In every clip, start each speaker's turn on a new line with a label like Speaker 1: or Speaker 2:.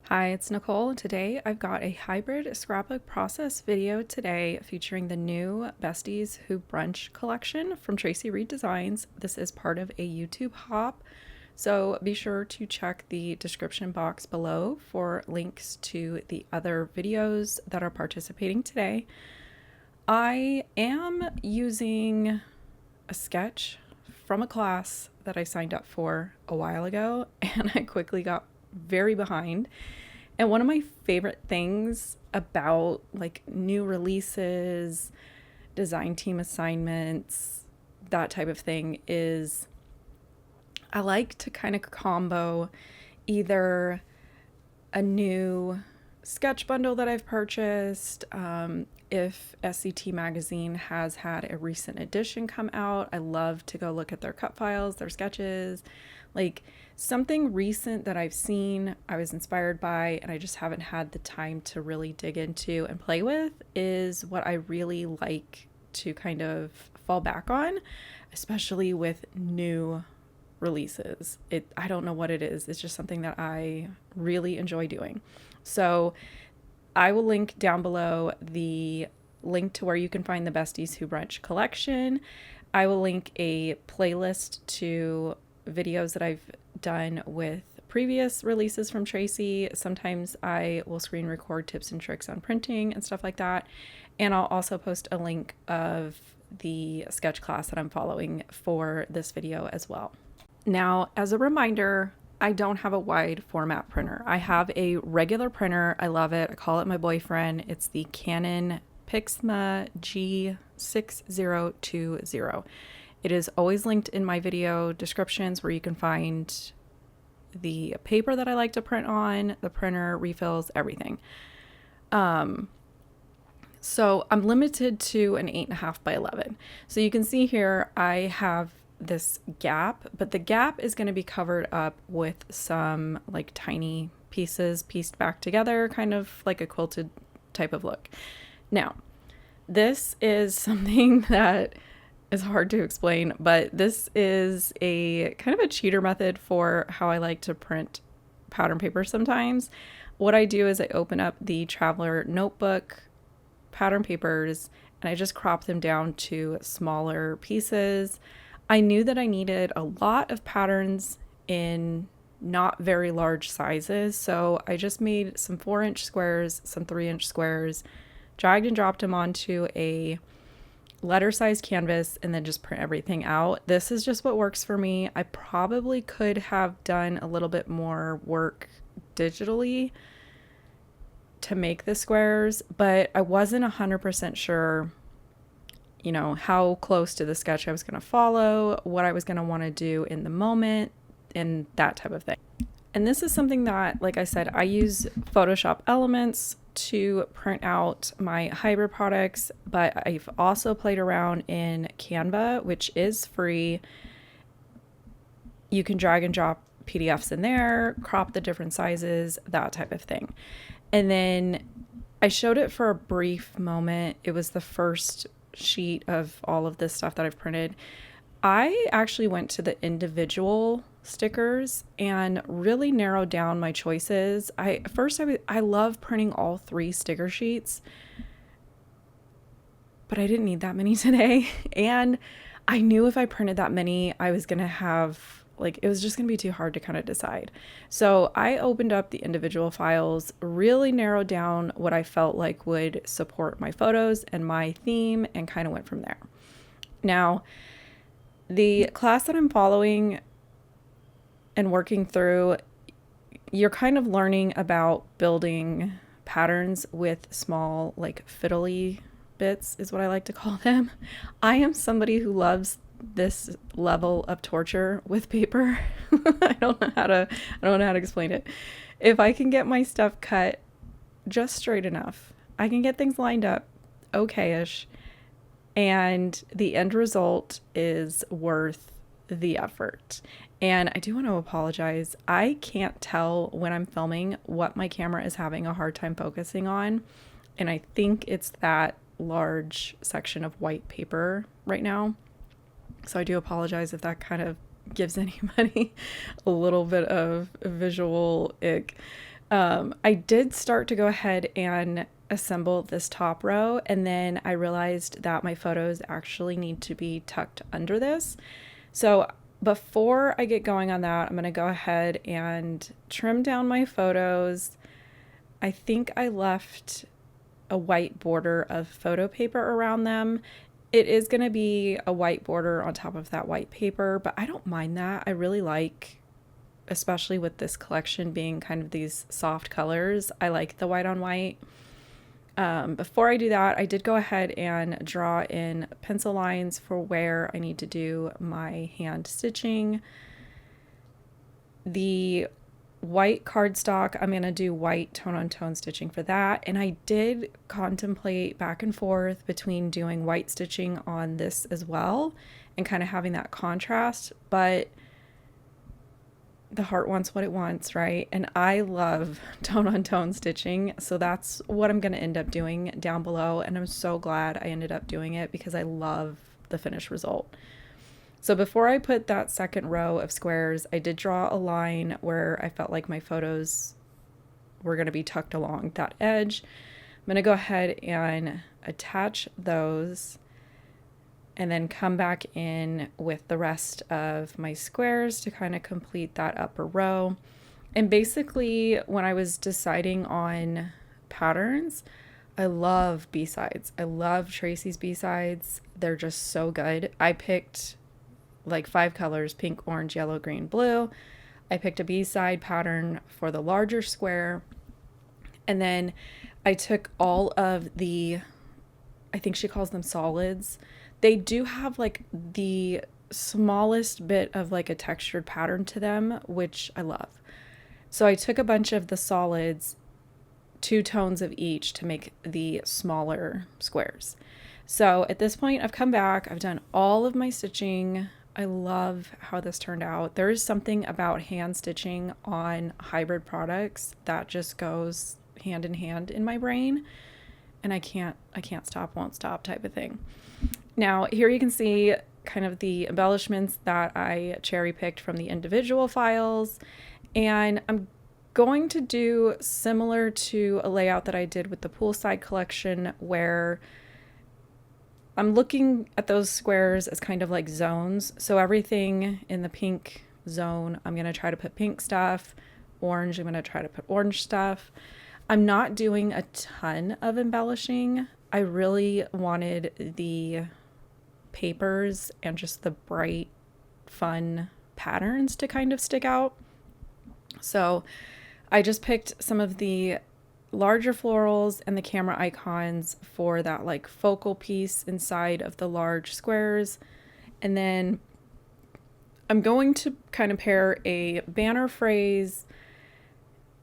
Speaker 1: Hi, it's Nicole. Today I've got a hybrid scrapbook process video today featuring the new Besties Who Brunch collection from Traci Reed Designs. This is part of a YouTube hop, so be sure to check the description box below for links to the other videos that are participating today. I am using a sketch from a class that I signed up for a while ago, and I quickly got very behind. And one of my favorite things about like new releases, design team assignments, that type of thing is I like to kind of combo either a new sketch bundle that I've purchased. If SCT magazine has had a recent edition come out, I love to go look at their cut files, their sketches, like something recent that I've seen, I was inspired by, and I just haven't had the time to really dig into and play with is what I really like to kind of fall back on, especially with new releases. I don't know what it is. It's just something that I really enjoy doing. So I will link down below the link to where you can find the Besties Who Brunch collection. I will link a playlist to videos that I've done with previous releases from Traci. Sometimes I will screen record tips and tricks on printing and stuff like that. And I'll also post a link of the sketch class that I'm following for this video as well. Now, as a reminder, I don't have a wide format printer. I have a regular printer. I love it. I call it my boyfriend. It's the Canon Pixma G6020. It is always linked in my video descriptions where you can find the paper that I like to print on, the printer, refills, everything. So I'm limited to an 8.5 by 11. So you can see here I have this gap, but the gap is going to be covered up with some like tiny pieces pieced back together, kind of like a quilted type of look. Now, this is something that is hard to explain, but this is a kind of a cheater method for how I like to print pattern paper sometimes. What I do is I open up the Traveler notebook pattern papers and I just crop them down to smaller pieces. I knew that I needed a lot of patterns in not very large sizes, so I just made some 4-inch squares, some 3-inch squares, dragged and dropped them onto a letter size canvas, and then just print everything out. This is just what works for me. I probably could have done a little bit more work digitally to make the squares, but I wasn't 100% sure how close to the sketch I was going to follow, what I was going to want to do in the moment, and that type of thing. And this is something that, like I said, I use Photoshop Elements to print out my hybrid products, but I've also played around in Canva, which is free. You can drag and drop PDFs in there, crop the different sizes, that type of thing. And then I showed it for a brief moment. It was the first sheet of all of this stuff that I've printed. I actually went to the individual stickers and really narrowed down my choices. I love printing all 3 sticker sheets, but I didn't need that many today. And I knew if I printed that many, I was going to have it was just going to be too hard to kind of decide. So I opened up the individual files, really narrowed down what I felt like would support my photos and my theme, and kind of went from there. Now, the class that I'm following and working through, you're kind of learning about building patterns with small, like fiddly bits is what I like to call them. I am somebody who loves this level of torture with paper. I don't know how to explain it. If I can get my stuff cut just straight enough, I can get things lined up okay-ish, and the end result is worth the effort. And I do want to apologize. I can't tell when I'm filming what my camera is having a hard time focusing on, and I think it's that large section of white paper right now. So I do apologize if that kind of gives anybody a little bit of visual ick. I did start to go ahead and assemble this top row, and then I realized that my photos actually need to be tucked under this. So before I get going on that, I'm going to go ahead and trim down my photos. I think I left a white border of photo paper around them. It is going to be a white border on top of that white paper, but I don't mind that. I really like, especially with this collection being kind of these soft colors, I like the white on white. Before I do that, I did go ahead and draw in pencil lines for where I need to do my hand stitching. The white cardstock, I'm going to do white tone on tone stitching for that. And I did contemplate back and forth between doing white stitching on this as well and kind of having that contrast, but the heart wants what it wants, right? And I love tone on tone stitching, so that's what I'm going to end up doing down below, and I'm so glad I ended up doing it because I love the finished result. So before I put that second row of squares, I did draw a line where I felt like my photos were going to be tucked along that edge. I'm going to go ahead and attach those and then come back in with the rest of my squares to kind of complete that upper row. And basically, when I was deciding on patterns, I love B-sides. I love Traci's B-sides. They're just so good. I picked like 5 colors: pink, orange, yellow, green, blue. I picked a B-side pattern for the larger square. And then I took all of the, I think she calls them solids. They do have like the smallest bit of like a textured pattern to them, which I love. So I took a bunch of the solids, 2 tones of each, to make the smaller squares. So at this point, I've come back, I've done all of my stitching. I love how this turned out. There is something about hand stitching on hybrid products that just goes hand in hand in my brain, and I can't stop, won't stop type of thing. Now, here you can see kind of the embellishments that I cherry picked from the individual files, and I'm going to do similar to a layout that I did with the poolside collection, where I'm looking at those squares as kind of like zones. So everything in the pink zone, I'm going to try to put pink stuff. Orange, I'm going to try to put orange stuff. I'm not doing a ton of embellishing. I really wanted the papers and just the bright, fun patterns to kind of stick out. So I just picked some of the larger florals and the camera icons for that like focal piece inside of the large squares. And then I'm going to kind of pair a banner phrase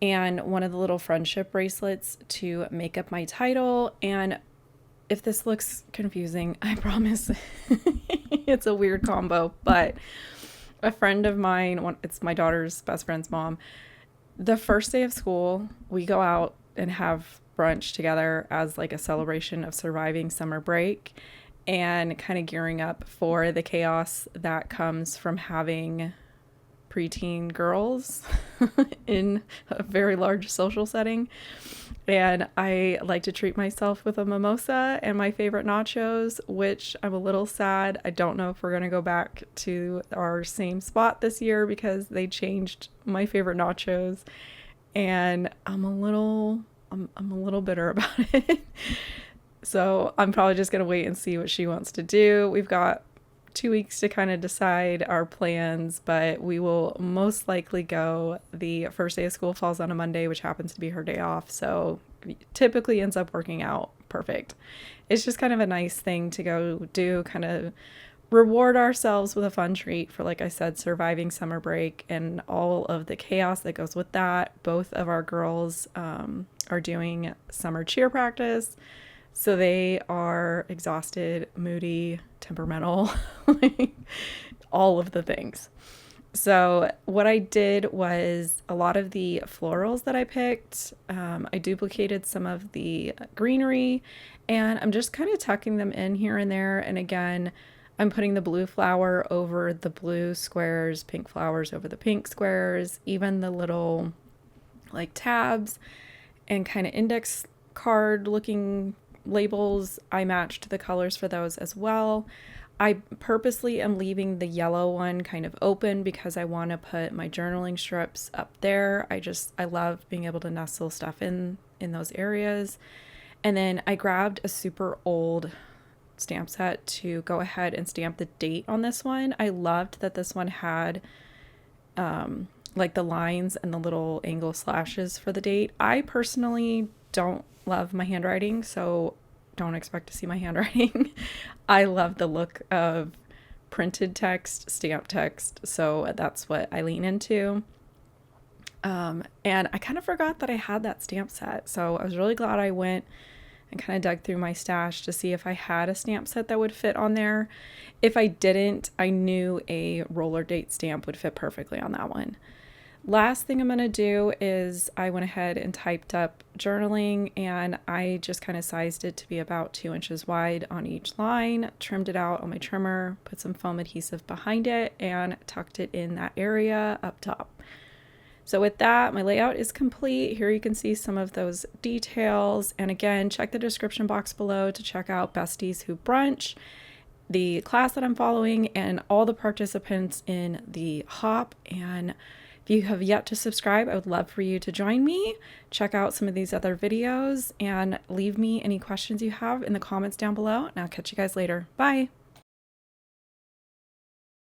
Speaker 1: and one of the little friendship bracelets to make up my title. And if this looks confusing, I promise it's a weird combo, but a friend of mine, it's my daughter's best friend's mom, the first day of school, we go out and have brunch together as like a celebration of surviving summer break and kind of gearing up for the chaos that comes from having preteen girls in a very large social setting. And I like to treat myself with a mimosa and my favorite nachos, which I'm a little sad. I don't know if we're going to go back to our same spot this year because they changed my favorite nachos, and I'm a little bitter about it. So I'm probably just going to wait and see what she wants to do. We've got 2 weeks to kind of decide our plans, but we will most likely go. The first day of school falls on a Monday, which happens to be her day off, so typically ends up working out perfect. It's just kind of a nice thing to go do, kind of reward ourselves with a fun treat for, like I said, surviving summer break and all of the chaos that goes with that. Both of our girls are doing summer cheer practice, so they are exhausted, moody, temperamental, like all of the things. So what I did was a lot of the florals that I picked, I duplicated some of the greenery, and I'm just kind of tucking them in here and there. And again, I'm putting the blue flower over the blue squares, pink flowers over the pink squares, even the little like tabs and kind of index card looking labels. I matched the colors for those as well. I purposely am leaving the yellow one kind of open because I want to put my journaling strips up there. I love being able to nestle stuff in those areas. And then I grabbed a super old stamp set to go ahead and stamp the date on this one. I loved that this one had like the lines and the little angle slashes for the date. I personally don't love my handwriting, so don't expect to see my handwriting. I love the look of printed text, stamped text, so that's what I lean into. And I kind of forgot that I had that stamp set, so I was really glad I went and kind of dug through my stash to see if I had a stamp set that would fit on there. If I didn't, I knew a roller date stamp would fit perfectly on that one. Last thing I'm going to do is I went ahead and typed up journaling, and I just kind of sized it to be about 2 inches wide on each line, trimmed it out on my trimmer, put some foam adhesive behind it, and tucked it in that area up top. So with that, my layout is complete. Here you can see some of those details. And again, check the description box below to check out Besties Who Brunch, the class that I'm following, and all the participants in the hop. And if you have yet to subscribe, I would love for you to join me. Check out some of these other videos and leave me any questions you have in the comments down below. And I'll catch you guys later. Bye.